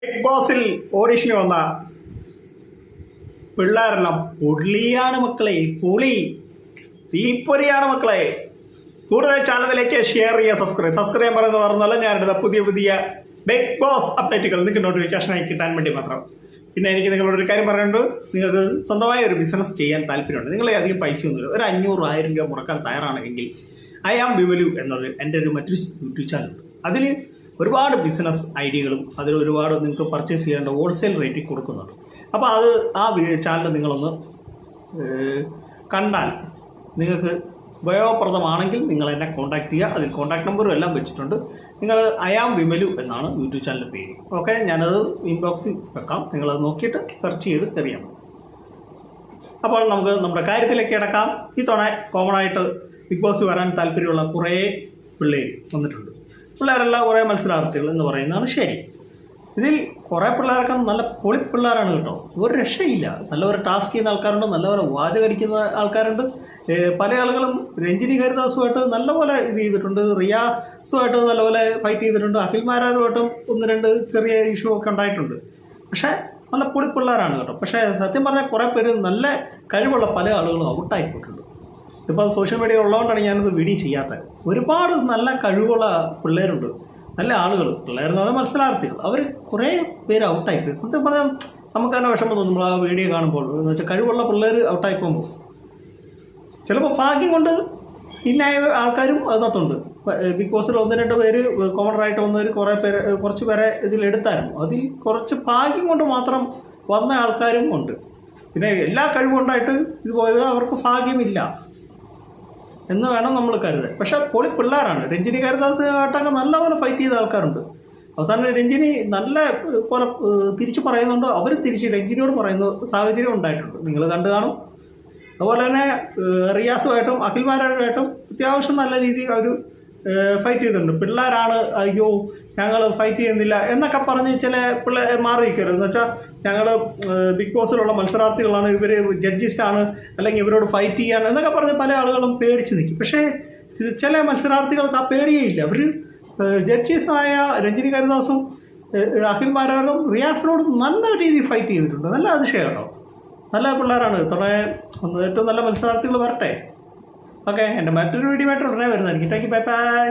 Big ബോസിൽ ഓഡിഷന് വന്ന പിള്ളേരെല്ലാം പൊള്ളിയാണ് മക്കളെ, പൊളി തീപ്പൊരിയാണ് മക്കളെ. കൂടുതൽ ചാനലിലേക്ക് ഷെയർ ചെയ്യുക, സബ്സ്ക്രൈബ് പറയുന്നല്ല. ഞാനെടുത്ത പുതിയ ബിഗ് ബോസ് അപ്ഡേറ്റുകൾ നിങ്ങൾക്ക് നോട്ടിഫിക്കേഷനായി കിട്ടാൻ വേണ്ടി മാത്രം. പിന്നെ എനിക്ക് നിങ്ങളോടൊരു കാര്യം പറയാനുണ്ട്. നിങ്ങൾക്ക് സ്വന്തമായ ഒരു ബിസിനസ് ചെയ്യാൻ താല്പര്യമുണ്ട്, നിങ്ങളെ അധികം പൈസയൊന്നുമില്ല, ഒരു 500,000 രൂപ മുടക്കാൻ തയ്യാറാണെങ്കിൽ ഐ ആം വിമലു എന്നത് എൻ്റെ മറ്റൊരു യൂട്യൂബ് ചാനലുണ്ട്. അതിൽ ഒരുപാട് ബിസിനസ് ഐഡിയകളും അതിൽ ഒരുപാട് നിങ്ങൾക്ക് പർച്ചേസ് ചെയ്യേണ്ട ഹോൾസെയിൽ റേറ്റിൽ കൊടുക്കുന്നുണ്ട്. അപ്പോൾ അത് ആ ചാനൽ നിങ്ങളൊന്ന് കണ്ടാൽ നിങ്ങൾക്ക് ഉപയോഗപ്രദമാണെങ്കിൽ നിങ്ങൾ എന്നെ കോൺടാക്ട് ചെയ്യുക. അതിൽ കോൺടാക്ട് നമ്പറും എല്ലാം വെച്ചിട്ടുണ്ട്. നിങ്ങൾ ഐ ആം വിമലു എന്നാണ് യൂട്യൂബ് ചാനലിൻ്റെ പേര്. ഓക്കെ, ഞാനത് ഇൻബോക്സിൽ വെക്കാം, നിങ്ങളത് നോക്കിയിട്ട് സെർച്ച് ചെയ്ത് അറിയാം. അപ്പോൾ നമുക്ക് നമ്മുടെ കാര്യത്തിലേക്ക് കിടക്കാം. ഈ തവണ കോമൺ ആയിട്ട് ബിഗ് ബോസ് വരാൻ താല്പര്യമുള്ള കുറേ പിള്ളേർ വന്നിട്ടുണ്ട്. പിള്ളേരെല്ലാം കുറേ മത്സരാർത്ഥികൾ എന്ന് പറയുന്നതാണ് ശരി. ഇതിൽ കുറേ പിള്ളേർക്ക് നല്ല പൊളി പിള്ളേരാണ് കേട്ടോ, ഒരു രക്ഷയില്ല. നല്ലപോലെ ടാസ്ക് ചെയ്യുന്ന ആൾക്കാരുണ്ട്, നല്ലപോലെ വാചകടിക്കുന്ന ആൾക്കാരുണ്ട്. പല ആളുകളും രഞ്ജിനി ഹരിദാസുമായിട്ട് നല്ലപോലെ ഇത് ചെയ്തിട്ടുണ്ട്, റിയാസുമായിട്ട് നല്ലപോലെ ഫൈറ്റ് ചെയ്തിട്ടുണ്ട്, അഖിൽമാരാരുമായിട്ടും 1-2 ചെറിയ ഇഷ്യൂ ഒക്കെ ഉണ്ടായിട്ടുണ്ട്. പക്ഷേ നല്ല പൊളി പിള്ളേരാണ് കേട്ടോ. പക്ഷേ സത്യം പറഞ്ഞാൽ കുറേ പേര് നല്ല കഴിവുള്ള പല ആളുകളും ഔട്ടായിപ്പോയിട്ടുണ്ട്. ഇപ്പോൾ സോഷ്യൽ മീഡിയ ഉള്ളതുകൊണ്ടാണ് ഞാനത് വീഡിയോ ചെയ്യാത്തത്. ഒരുപാട് നല്ല കഴിവുള്ള പിള്ളേരുണ്ട്, നല്ല ആളുകൾ. പിള്ളേരെന്ന് പറഞ്ഞാൽ മത്സരാർത്ഥികൾ, അവർ കുറേ പേര് ഔട്ടായിപ്പോയി. സത്യം പറഞ്ഞാൽ നമുക്ക് തന്നെ വിഷമം തോന്നും നമ്മൾ ആ വീഡിയോ കാണുമ്പോൾ. എന്ന് വെച്ചാൽ കഴിവുള്ള പിള്ളേർ ഔട്ടായി പോകുമ്പോൾ ചിലപ്പോൾ ഭാഗ്യം കൊണ്ട് ഇന്നായ ആൾക്കാരും അതിനകത്തുണ്ട്. ബിഗ് ബോസിൽ 1-2 പേര് കോമണറായിട്ട് വന്നവർ കുറച്ച് പേരെ ഇതിലെടുത്തായിരുന്നു. അതിൽ കുറച്ച് ഭാഗ്യം കൊണ്ട് മാത്രം വന്ന ആൾക്കാരും ഉണ്ട്. പിന്നെ എല്ലാ കഴിവുണ്ടായിട്ട് ഇത് പോയത് അവർക്ക് ഭാഗ്യമില്ല എന്ന് വേണം നമ്മൾ കരുതാൻ. പക്ഷേ പൊളി പിള്ളേരാണ്. രഞ്ജിനി ഹരിദാസ് ആയിട്ടൊക്കെ നല്ലപോലെ ഫൈറ്റ് ചെയ്ത ആൾക്കാരുണ്ട്. അവസാനം രഞ്ജിനി നല്ല പോലെ തിരിച്ച് പറയുന്നുണ്ട്, അവർ തിരിച്ച് രഞ്ജിനിയോട് പറയുന്ന സാഹചര്യം ഉണ്ടായിട്ടുണ്ട്, നിങ്ങൾ കണ്ടു കാണും. അതുപോലെ തന്നെ റിയാസുമായിട്ടും അഖിൽമാരായിട്ടും അത്യാവശ്യം നല്ല രീതിയിൽ അവർ ഫൈറ്റ് ചെയ്തിട്ടുണ്ട്. പിള്ളേരാണ് അയ്യോ ഞങ്ങൾ ഫൈറ്റ് ചെയ്യുന്നില്ല എന്നൊക്കെ പറഞ്ഞ് ചില പിള്ളേർ മാറി നിൽക്കരുത്. എന്ന് വെച്ചാൽ ഞങ്ങൾ ബിഗ് ബോസിലുള്ള മത്സരാർത്ഥികളാണ്, ഇവർ ജഡ്ജിസ്റ്റാണ്, അല്ലെങ്കിൽ ഇവരോട് ഫൈറ്റ് ചെയ്യാൻ എന്നൊക്കെ പറഞ്ഞ് പല ആളുകളും പേടിച്ച് നിൽക്കും. പക്ഷേ ചില മത്സരാർത്ഥികൾക്ക് ആ പേടിയേ ഇല്ല. അവർ ജഡ്ജീസായ രഞ്ജിനി ഹരിദാസും അഖിൽമാരാരും റിയാസിനോടും നല്ല രീതിയിൽ ഫൈറ്റ് ചെയ്തിട്ടുണ്ട്. നല്ല അതിശയമാണോ, നല്ല പിള്ളേരാണ്. ഏറ്റവും നല്ല മത്സരാർത്ഥികൾ വരട്ടെ. ഓക്കെ, എൻ്റെ മറ്റൊരു വീഡിയോ ആയിട്ട് ഉടനെ വരുന്നതായിരിക്കും. Thank you, bye bye.